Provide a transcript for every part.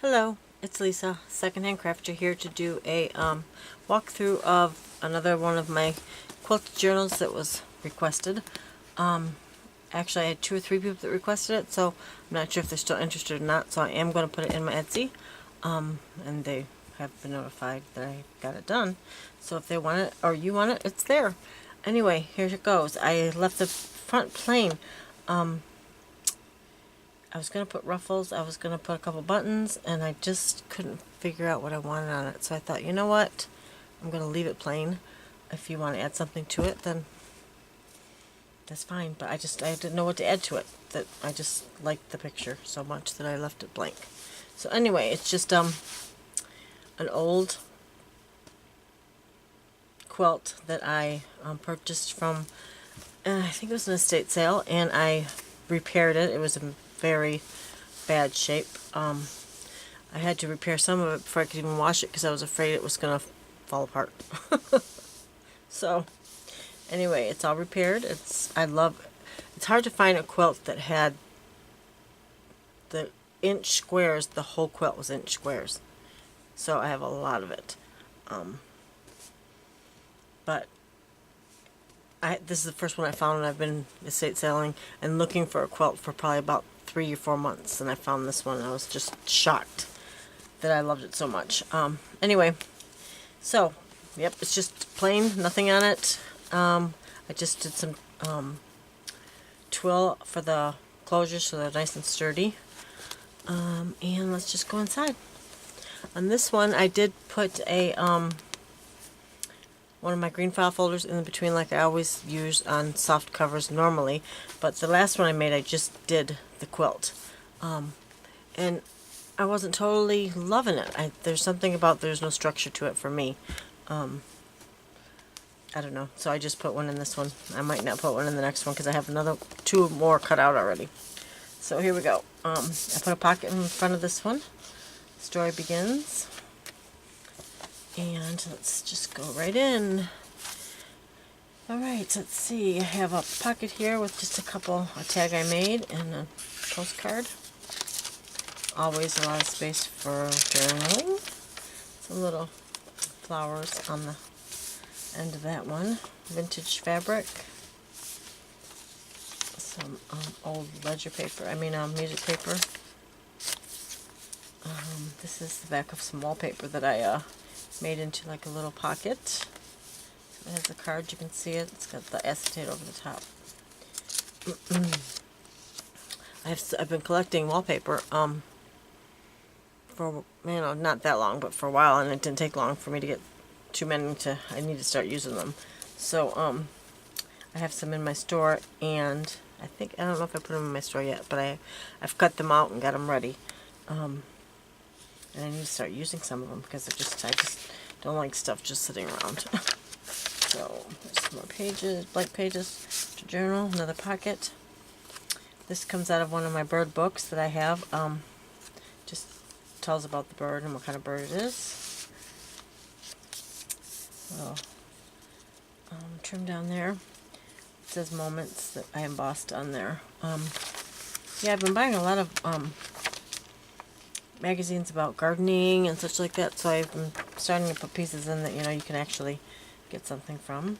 Hello, it's Lisa, Secondhand Crafter, here to do a walkthrough of another one of my quilted journals that was requested. Actually, I had 2 or 3 people that requested it, so I'm not sure if they're still interested or not, so I am going to put it in my Etsy. And they have been notified that I got it done. So if they want it, or you want it, it's there. Anyway, here it goes. I left the front plain. I was going to put ruffles, I was going to put a couple buttons, and I just couldn't figure out what I wanted on it. So I thought, you know what, I'm going to leave it plain. If you want to add something to it, then that's fine. But I didn't know what to add to it. That I just liked the picture so much that I left it blank. So anyway, it's just an old quilt that I purchased from, I think it was an estate sale, and I repaired it. It was in very bad shape. I had to repair some of it before I could even wash it because I was afraid it was going to fall apart. So anyway, it's all repaired. It's hard to find a quilt that had the inch squares. The whole quilt was inch squares, so I have a lot of it. But this is the first one I found, and I've been estate selling and looking for a quilt for probably about 3 or 4 months, and I found this one. I was just shocked that I loved it so much. Anyway, so yep, it's just plain, nothing on it. I just did some twill for the closures so they're nice and sturdy. And let's just go inside. On this one, I did put a one of my green file folders in between, like I always use on soft covers normally, but the last one I made, I just did the quilt, and I wasn't totally loving it. There's something about there's no structure to it for me. I don't know, so I just put one in this one. I might not put one in the next one because I have 2 more cut out already. So here we go. I put a pocket in front of this one. Story begins. And let's just go right in. Alright, let's see. I have a pocket here with just a tag I made and a postcard. Always a lot of space for journaling. Some little flowers on the end of that one. Vintage fabric. Some old ledger paper, music paper. This is the back of some wallpaper that I made into like a little pocket. So it has the card, you can see it. It's got the acetate over the top. I've been collecting wallpaper for not that long, but for a while, and it didn't take long for me to get too many I need to start using them. So I have some in my store, and I don't know if I put them in my store yet, but I've cut them out and got them ready. And I need to start using some of them because I just don't like stuff just sitting around. So there's some more pages, blank pages to journal, another pocket. This comes out of one of my bird books that I have. Just tells about the bird and what kind of bird it is. Little trim down there. It says moments that I embossed on there. Yeah, I've been buying a lot of magazines about gardening and such like that, so I've been starting to put pieces in that you can actually get something from.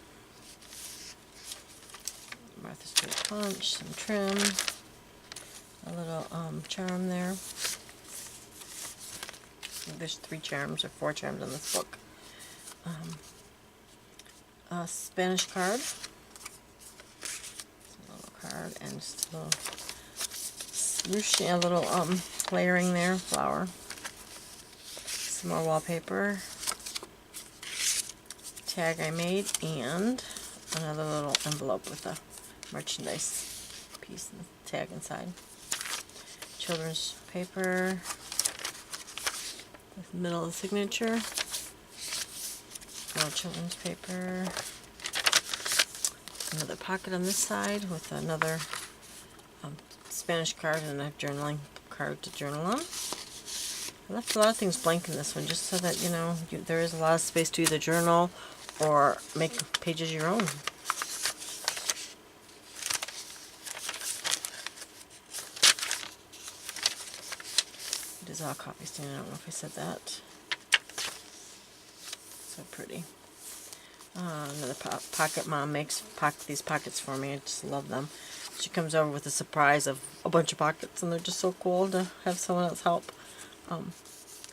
Martha Stewart punch, some trim, a little charm there. There's 3 charms or 4 charms in this book. A Spanish card, a little card, and just a little ruching, a little layering there, flower, some more wallpaper, tag I made, and another little envelope with a merchandise piece and tag inside. Children's paper, the middle of the signature, more children's paper, another pocket on this side with another Spanish card and a journaling card to journal on. I left a lot of things blank in this one just so that there is a lot of space to either journal or make pages your own. It is all coffee stain. I don't know if I said that. So pretty. Another pocket. Mom makes these pockets for me. I just love them. She comes over with a surprise of a bunch of pockets, and they're just so cool to have someone else help.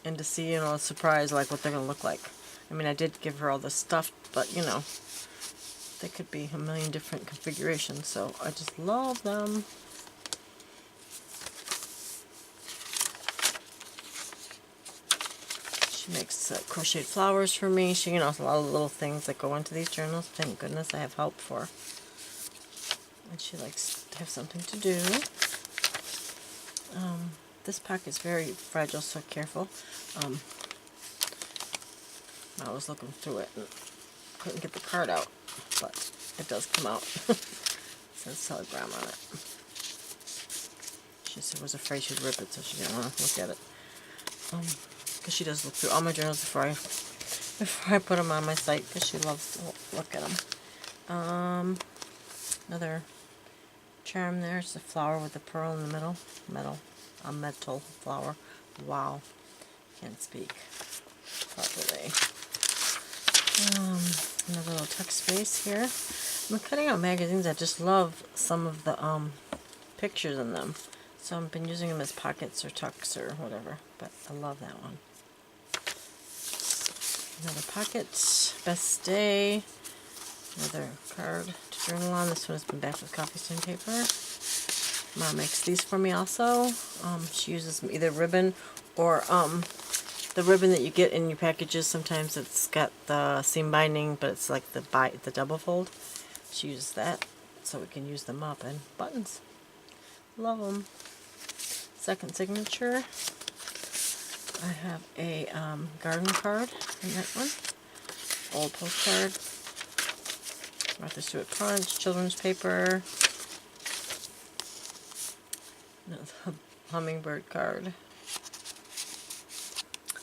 And to see, a surprise, like what they're going to look like. I mean, I did give her all the stuff, but, they could be a million different configurations, so I just love them. She makes crocheted flowers for me. She, a lot of little things that go into these journals. Thank goodness I have help for. And she likes to have something to do. This pocket is very fragile, so careful. I was looking through it and couldn't get the card out, but it does come out. It says Telegram on it. She said was afraid she'd rip it, so she didn't want to look at it. Because she does look through all my journals before I put them on my site, because she loves to look at them. Another charm there. It's a flower with a pearl in the middle. A metal flower. Wow. Can't speak properly. Another little tuck space here. I'm cutting out magazines. I just love some of the pictures in them. So I've been using them as pockets or tucks or whatever. But I love that one. Another pocket. Best Day. Another card to journal on. This one has been backed with coffee stain paper. Mom makes these for me also. She uses either ribbon or the ribbon that you get in your packages. Sometimes it's got the seam binding, but it's like the double fold. She uses that so we can use them up, and buttons. Love them. Second signature. I have a garden card in that one. Old postcard. Martha Stewart Punch, children's paper. Another hummingbird card.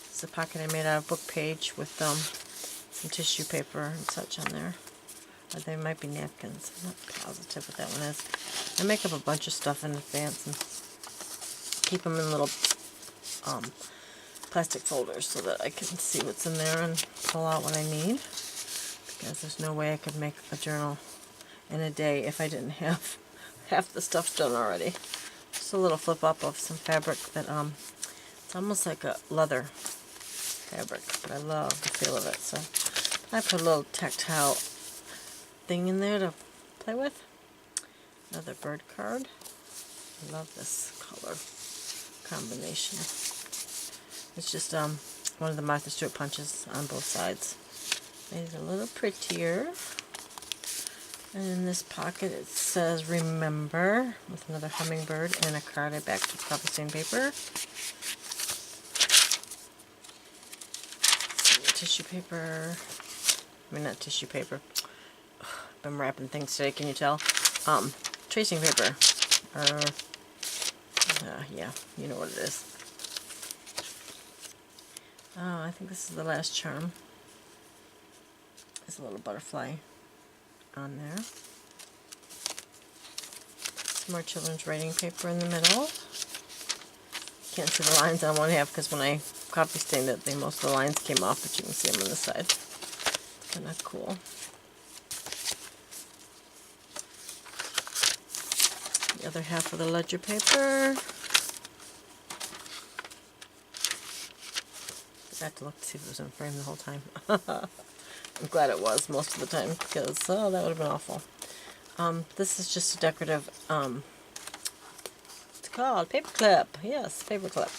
It's a pocket I made out of book page with some tissue paper and such on there. Or they might be napkins. I'm not positive what that one is. I make up a bunch of stuff in advance and keep them in little plastic folders so that I can see what's in there and pull out what I need. Because there's no way I could make a journal in a day if I didn't have half the stuff done already. Just a little flip up of some fabric that it's almost like a leather fabric, but I love the feel of it. So I put a little tactile thing in there to play with. Another bird card. I love this color combination. It's just one of the Martha Stewart punches on both sides. Made it a little prettier. And in this pocket it says remember with another hummingbird and a card I backed with coffee stain paper. Tissue paper. I mean, not tissue paper. I've been wrapping things today, can you tell? Tracing paper. Yeah, you know what it is. I think this is the last charm. There's a little butterfly on there. Some more children's writing paper in the middle. Can't see the lines on one half because when I coffee stained it, most of the lines came off, but you can see them on the side. It's kind of cool. The other half of the ledger paper. I had to look to see if it was in frame the whole time. I'm glad it was most of the time because that would have been awful. This is just a decorative, it's called paper clip. Yes, paper clip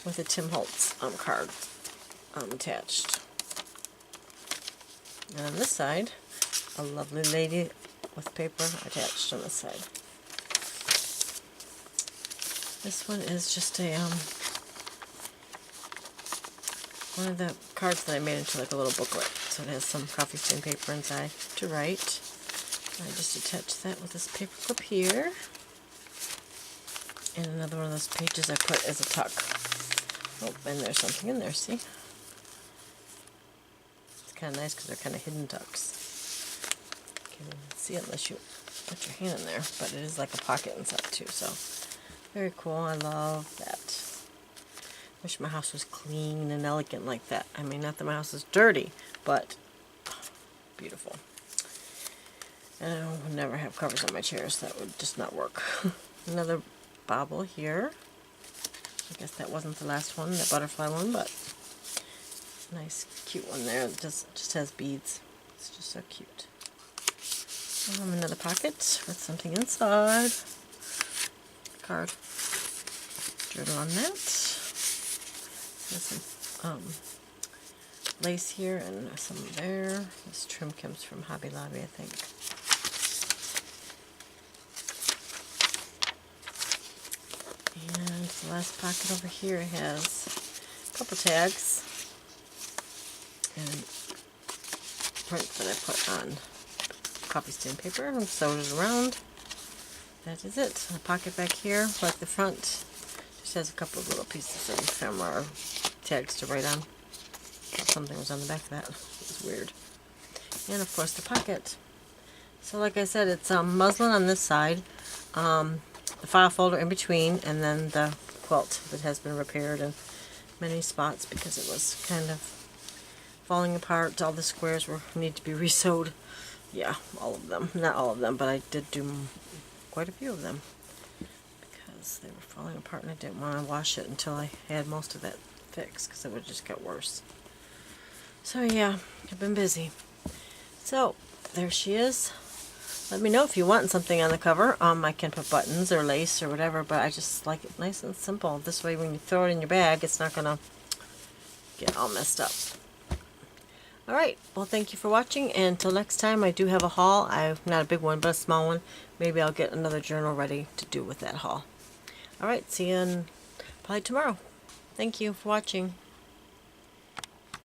with a Tim Holtz card attached. And on this side, a lovely lady with paper attached on this side. This one is just a one of the cards that I made into like a little booklet. So it has some coffee stain paper inside to write. I just attach that with this paper clip here. And another one of those pages I put as a tuck. Oh, and there's something in there, see? It's kind of nice because they're kind of hidden tucks. You can't even see it unless you put your hand in there. But it is like a pocket inside too, so very cool. I love that. Wish my house was clean and elegant like that. I mean, not that my house is dirty, but beautiful. And I would never have covers on my chairs. That would just not work. Another bobble here. I guess that wasn't the last one, that butterfly one, but nice, cute one there. It just has beads. It's just so cute. Another pocket with something inside. Card. Journal on that. There's some lace here and some there. This trim comes from Hobby Lobby, I think. And the last pocket over here has a couple tags and print that I put on coffee stain paper and sewed it around. That is it. The pocket back here, like the front, just has a couple of little pieces of ephemera tags to write on. Thought something was on the back of that. It was weird. And of course the pocket. So like I said, it's muslin on this side, the file folder in between, and then the quilt that has been repaired in many spots because it was kind of falling apart. All the squares need to be resewed. Yeah, all of them. Not all of them, but I did do quite a few of them because they were falling apart and I didn't want to wash it until I had most of that fixed because it would just get worse. So yeah, I've been busy. So there she is. Let me know if you want something on the cover. I can put buttons or lace or whatever, but I just like it nice and simple. This way when you throw it in your bag, it's not going to get all messed up. Alright, well thank you for watching, and until next time, I do have a haul. Not a big one, but a small one. Maybe I'll get another journal ready to do with that haul. Alright, see you probably tomorrow. Thank you for watching.